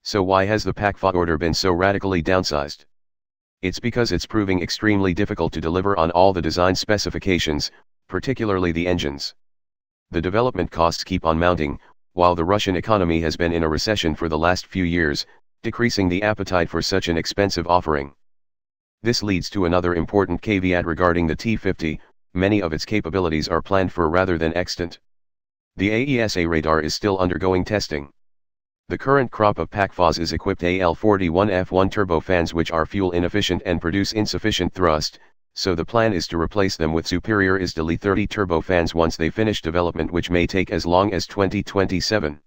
So why has the PACFA order been so radically downsized? It's because it's proving extremely difficult to deliver on all the design specifications, particularly the engines. The development costs keep on mounting, while the Russian economy has been in a recession for the last few years, decreasing the appetite for such an expensive offering. This leads to another important caveat regarding the T-50, many of its capabilities are planned for rather than extant. The AESA radar is still undergoing testing. The current crop of PACFAs is equipped AL-41F1 turbofans which are fuel inefficient and produce insufficient thrust, so the plan is to replace them with superior ISDAL-30 turbofans once they finish development, which may take as long as 2027.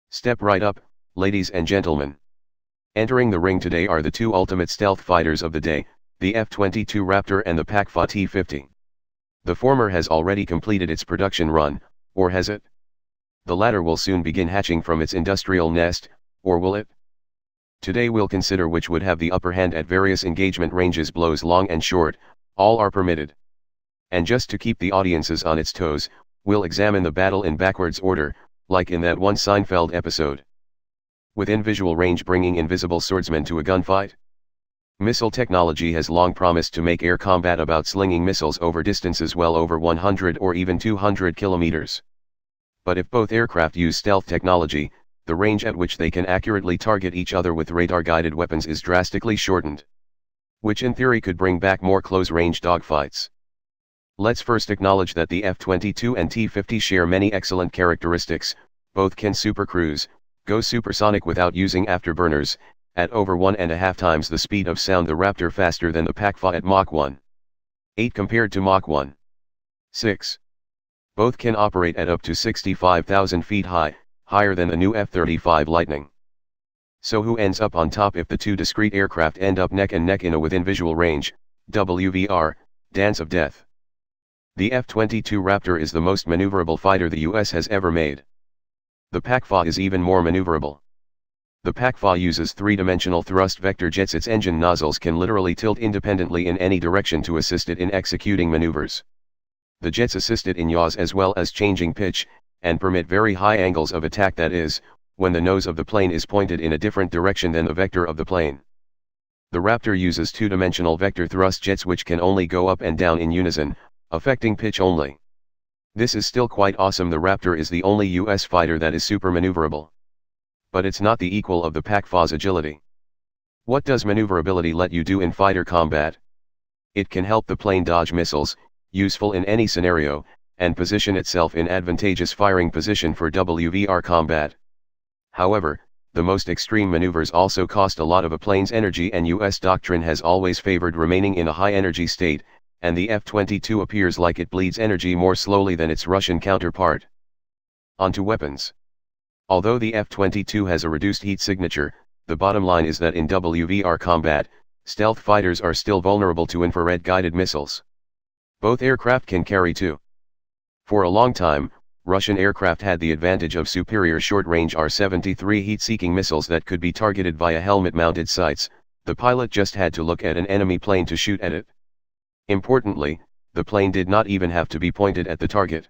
Step right up, ladies and gentlemen. Entering the ring today are the two ultimate stealth fighters of the day, the F-22 Raptor and the PACFA T-50. The former has already completed its production run, or has it? The latter will soon begin hatching from its industrial nest, or will it? Today we'll consider which would have the upper hand at various engagement ranges, blows long and short, all are permitted. And just to keep the audiences on its toes, we'll examine the battle in backwards order, like in that one Seinfeld episode. Within visual range, bringing invisible swordsmen to a gunfight? Missile technology has long promised to make air combat about slinging missiles over distances well over 100 or even 200 kilometers. But if both aircraft use stealth technology, the range at which they can accurately target each other with radar-guided weapons is drastically shortened, which in theory could bring back more close-range dogfights. Let's first acknowledge that the F-22 and T-50 share many excellent characteristics. Both can supercruise, go supersonic without using afterburners, at over 1.5 times the speed of sound. The Raptor faster than the PACFA at Mach 1.8 compared to Mach 1.6. Both can operate at up to 65,000 feet high, higher than the new F-35 Lightning. So who ends up on top if the two discrete aircraft end up neck and neck in a within visual range, WVR, dance of death? The F-22 Raptor is the most maneuverable fighter the US has ever made. The PACFA is even more maneuverable. The PACFA uses three-dimensional thrust vector jets. Its engine nozzles can literally tilt independently in any direction to assist it in executing maneuvers. The jets assist it in yaws as well as changing pitch, and permit very high angles of attack, that is, when the nose of the plane is pointed in a different direction than the vector of the plane. The Raptor uses two-dimensional vector thrust jets which can only go up and down in unison, affecting pitch only. This is still quite awesome. The Raptor is the only US fighter that is super maneuverable. But it's not the equal of the PACFA's agility. What does maneuverability let you do in fighter combat? It can help the plane dodge missiles, useful in any scenario, and position itself in advantageous firing position for WVR combat. However, the most extreme maneuvers also cost a lot of a plane's energy, and US doctrine has always favored remaining in a high energy state, and the F-22 appears like it bleeds energy more slowly than its Russian counterpart. On to weapons. Although the F-22 has a reduced heat signature, the bottom line is that in WVR combat, stealth fighters are still vulnerable to infrared-guided missiles. Both aircraft can carry two. For a long time, Russian aircraft had the advantage of superior short-range R-73 heat-seeking missiles that could be targeted via helmet-mounted sights. The pilot just had to look at an enemy plane to shoot at it. Importantly, the plane did not even have to be pointed at the target.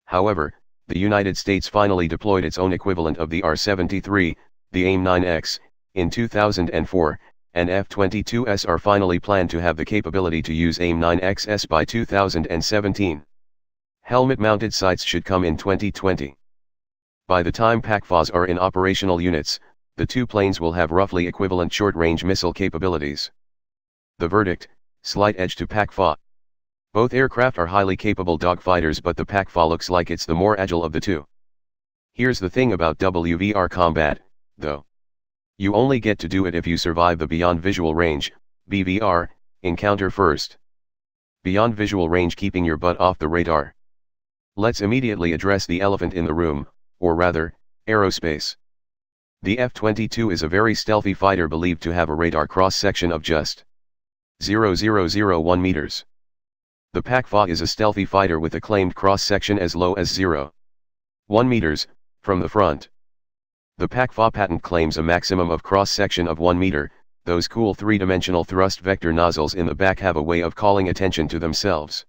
However, the United States finally deployed its own equivalent of the R-73, the AIM-9X, in 2004, and F-22s are finally planned to have the capability to use AIM-9XS by 2017. Helmet-mounted sights should come in 2020. By the time PACFAs are in operational units, the two planes will have roughly equivalent short-range missile capabilities. The verdict: slight edge to PACFA. Both aircraft are highly capable dogfighters, but the PACFA looks like it's the more agile of the two. Here's the thing about WVR combat, though. You only get to do it if you survive the beyond visual range, BVR, encounter first. Beyond visual range, keeping your butt off the radar. Let's immediately address the elephant in the room, or rather, aerospace. The F-22 is a very stealthy fighter believed to have a radar cross-section of just 0.001 meters. The PACFA is a stealthy fighter with a claimed cross-section as low as 0.1 meters, from the front. The PACFA patent claims a maximum of cross-section of 1 meter. Those cool three-dimensional thrust vector nozzles in the back have a way of calling attention to themselves.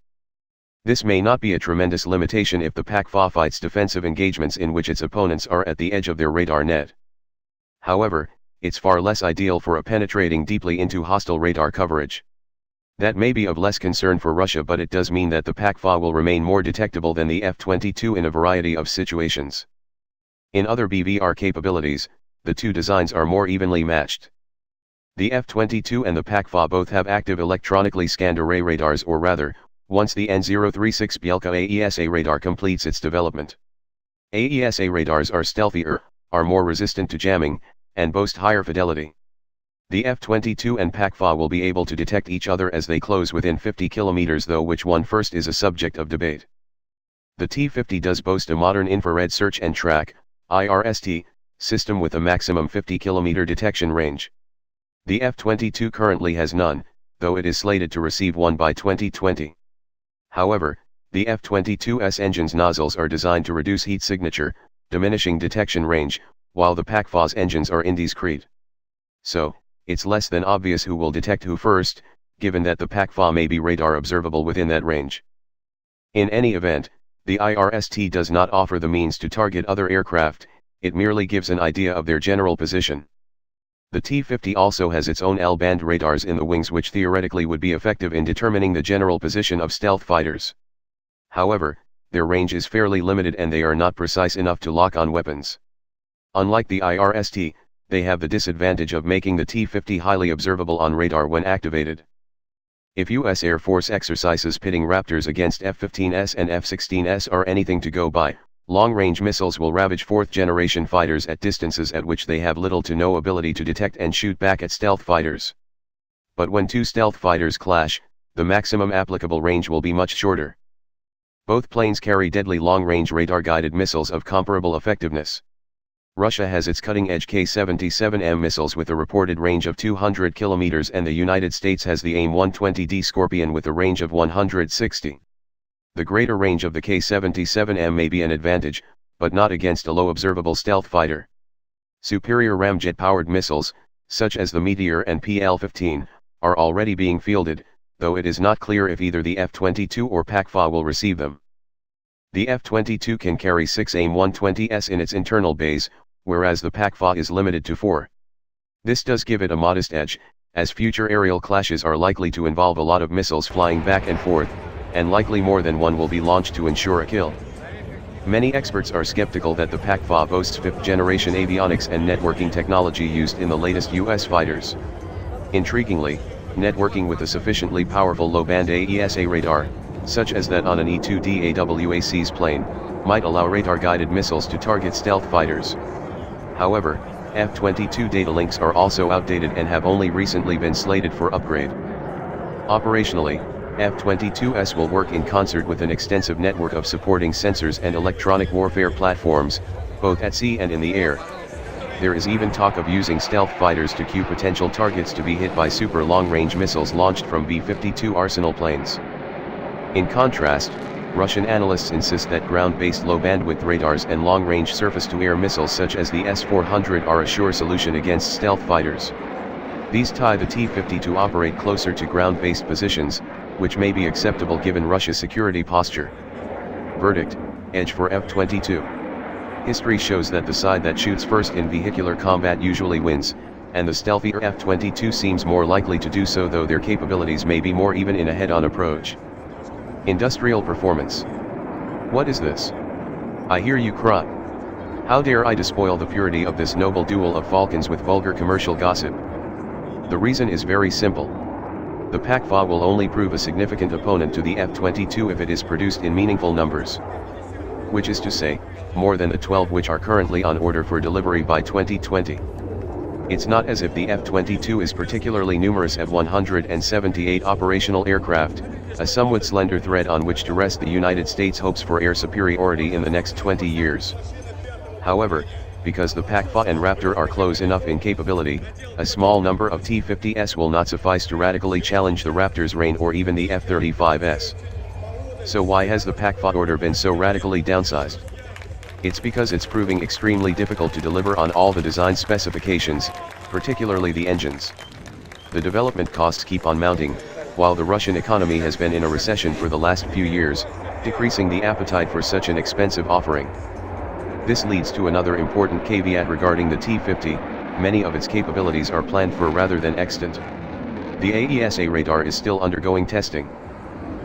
This may not be a tremendous limitation if the PACFA fights defensive engagements in which its opponents are at the edge of their radar net. However, it's far less ideal for penetrating deeply into hostile radar coverage. That may be of less concern for Russia, but it does mean that the PAC-4 will remain more detectable than the F-22 in a variety of situations. In other BVR capabilities, the two designs are more evenly matched. The F-22 and the PAC-4 both have active electronically scanned array radars, or rather, once the N036 Bielka AESA radar completes its development. AESA radars are stealthier, are more resistant to jamming, and boast higher fidelity. The F-22 and PAC-4 will be able to detect each other as they close within 50 kilometers, though which one first is a subject of debate. The T-50 does boast a modern infrared search and track (IRST) system with a maximum 50 kilometer detection range. The F-22 currently has none, though it is slated to receive one by 2020. However, the F-22's engine's nozzles are designed to reduce heat signature, diminishing detection range, while the PAC-4's engines are indiscreet. So, it's less than obvious who will detect who first, given that the PAC-4 may be radar observable within that range. In any event, the IRST does not offer the means to target other aircraft, it merely gives an idea of their general position. The T-50 also has its own L-band radars in the wings, which theoretically would be effective in determining the general position of stealth fighters. However, their range is fairly limited and they are not precise enough to lock on weapons. Unlike the IRST, they have the disadvantage of making the T-50 highly observable on radar when activated. If U.S. Air Force exercises pitting Raptors against F-15s and F-16s are anything to go by, long-range missiles will ravage fourth-generation fighters at distances at which they have little to no ability to detect and shoot back at stealth fighters. But when two stealth fighters clash, the maximum applicable range will be much shorter. Both planes carry deadly long-range radar-guided missiles of comparable effectiveness. Russia has its cutting-edge K-77M missiles with a reported range of 200 kilometers, and the United States has the AIM-120D Scorpion with a range of 160. The greater range of the K-77M may be an advantage, but not against a low observable stealth fighter. Superior ramjet-powered missiles, such as the Meteor and PL-15, are already being fielded, though it is not clear if either the F-22 or PAC-4 will receive them. The F-22 can carry 6 AIM-120s in its internal bays, whereas the PAC-4 is limited to 4. This does give it a modest edge, as future aerial clashes are likely to involve a lot of missiles flying back and forth, and likely more than one will be launched to ensure a kill. Many experts are skeptical that the PAC-4 boasts 5th-generation avionics and networking technology used in the latest U.S. fighters. Intriguingly, networking with a sufficiently powerful low-band AESA radar, such as that on an E-2D AWACS plane, might allow radar-guided missiles to target stealth fighters. However, F-22 data links are also outdated and have only recently been slated for upgrade. Operationally, F-22s will work in concert with an extensive network of supporting sensors and electronic warfare platforms, both at sea and in the air. There is even talk of using stealth fighters to cue potential targets to be hit by super long-range missiles launched from B-52 Arsenal planes. In contrast, Russian analysts insist that ground-based low-bandwidth radars and long-range surface-to-air missiles such as the S-400 are a sure solution against stealth fighters. These tie the T-50 to operate closer to ground-based positions, which may be acceptable given Russia's security posture. Verdict: edge for F-22. History shows that the side that shoots first in vehicular combat usually wins, and the stealthier F-22 seems more likely to do so, though their capabilities may be more even in a head-on approach. Industrial performance. What is this? I hear you cry. How dare I despoil the purity of this noble duel of falcons with vulgar commercial gossip? The reason is very simple. The PAC-4 will only prove a significant opponent to the F-22 if it is produced in meaningful numbers. Which is to say, more than the 12 which are currently on order for delivery by 2020. It's not as if the F-22 is particularly numerous at 178 operational aircraft, a somewhat slender thread on which to rest the United States' hopes for air superiority in the next 20 years. However, because the PAC-4 and Raptor are close enough in capability, a small number of T-50s will not suffice to radically challenge the Raptor's reign or even the F-35s. So why has the PAC-4 order been so radically downsized? It's because it's proving extremely difficult to deliver on all the design specifications, particularly the engines. The development costs keep on mounting, while the Russian economy has been in a recession for the last few years, decreasing the appetite for such an expensive offering. This leads to another important caveat regarding the T-50, many of its capabilities are planned for rather than extant. The AESA radar is still undergoing testing.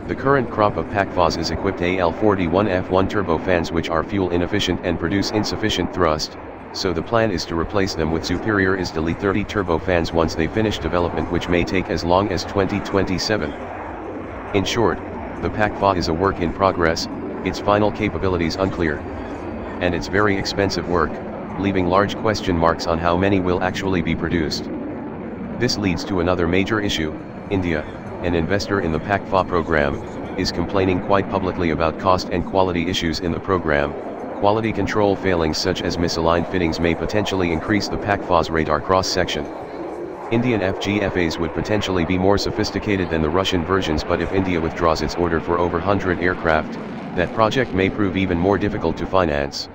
The current crop of PACVAs is equipped AL-41F1 turbofans which are fuel inefficient and produce insufficient thrust, so the plan is to replace them with superior ISDAL-30 turbofans once they finish development, which may take as long as 2027. In short, the PACVA is a work in progress, its final capabilities unclear. And it's very expensive work, leaving large question marks on how many will actually be produced. This leads to another major issue. India, an investor in the PACVA program, is complaining quite publicly about cost and quality issues in the program. Quality control failings such as misaligned fittings may potentially increase the PACVA's radar cross-section. Indian FGFAs would potentially be more sophisticated than the Russian versions, but if India withdraws its order for over 100 aircraft, that project may prove even more difficult to finance.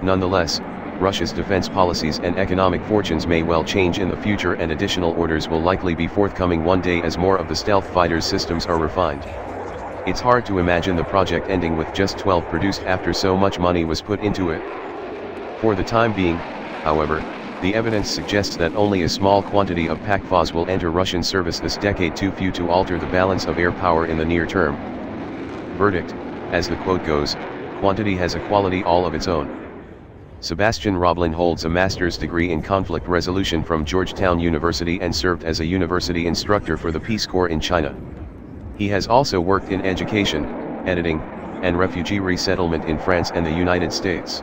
Nonetheless, Russia's defense policies and economic fortunes may well change in the future, and additional orders will likely be forthcoming one day as more of the stealth fighters' systems are refined. It's hard to imagine the project ending with just 12 produced after so much money was put into it. For the time being, however, the evidence suggests that only a small quantity of PACVAs will enter Russian service this decade, too few to alter the balance of air power in the near term. Verdict: as the quote goes, quantity has a quality all of its own. Sebastian Roblin holds a master's degree in conflict resolution from Georgetown University and served as a university instructor for the Peace Corps in China. He has also worked in education, editing, and refugee resettlement in France and the United States.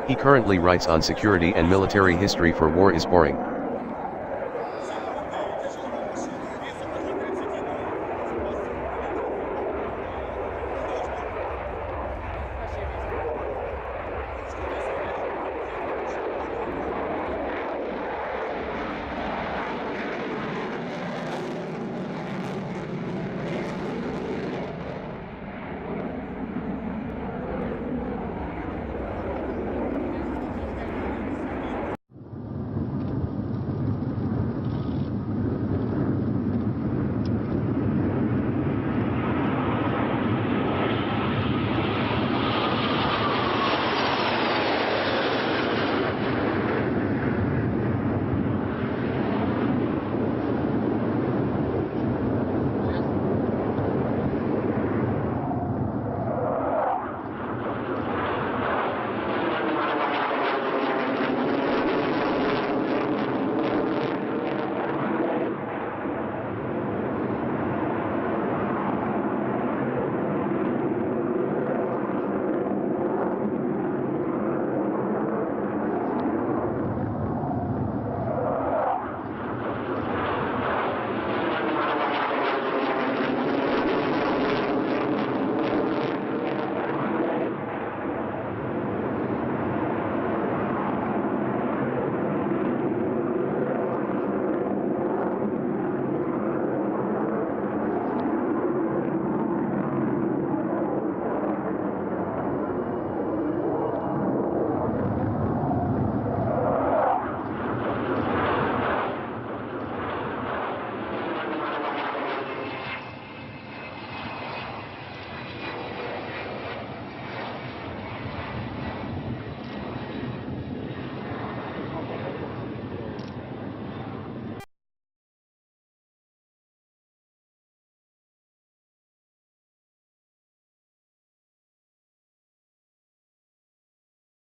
He currently writes on security and military history for War is Boring.